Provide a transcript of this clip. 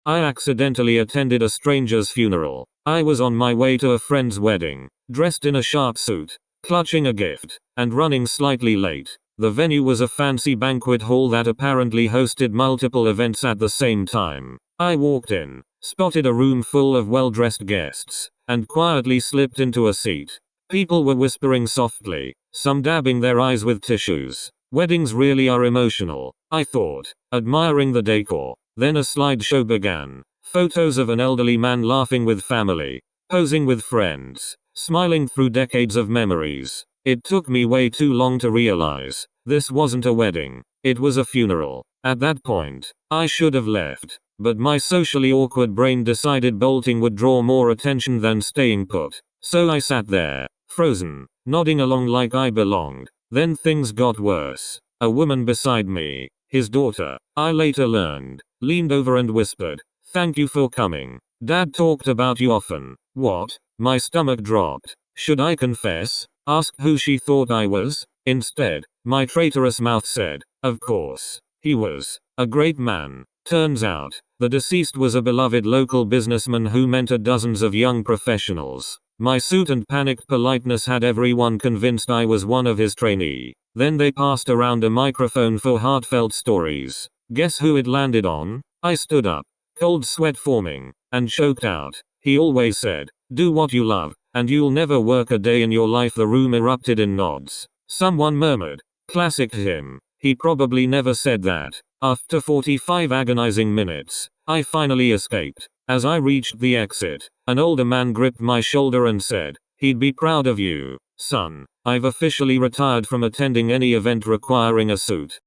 I accidentally attended a stranger's funeral. I was on my way to a friend's wedding, dressed in a sharp suit, clutching a gift, and running slightly late. The venue was a fancy banquet hall that apparently hosted multiple events at the same time. I walked in, spotted a room full of well-dressed guests, and quietly slipped into a seat. People were whispering softly, some dabbing their eyes with tissues. Weddings really are emotional, I thought, admiring the decor. Then a slideshow began. Photos of an elderly man laughing with family, posing with friends, smiling through decades of memories. It took me way too long to realize this wasn't a wedding, it was a funeral. At that point, I should have left, but my socially awkward brain decided bolting would draw more attention than staying put. So I sat there, frozen, nodding along like I belonged. Then things got worse. A woman beside me, his daughter, I later learned, leaned over and whispered, "Thank you for coming. Dad talked about you often." What? My stomach dropped. Should I confess? Ask who she thought I was? Instead, my traitorous mouth said, "Of course. He was a great man." Turns out, the deceased was a beloved local businessman who mentored dozens of young professionals. My suit and panicked politeness had everyone convinced I was one of his trainees. Then they passed around a microphone for heartfelt stories. Guess who it landed on? I stood up, cold sweat forming, and choked out. "He always said, do what you love, and you'll never work a day in your life." The room erupted in nods. Someone murmured, "Classic him. He probably never said that." After 45 agonizing minutes, I finally escaped. As I reached the exit, an older man gripped my shoulder and said, "He'd be proud of you, son. I've officially retired from attending any event requiring a suit."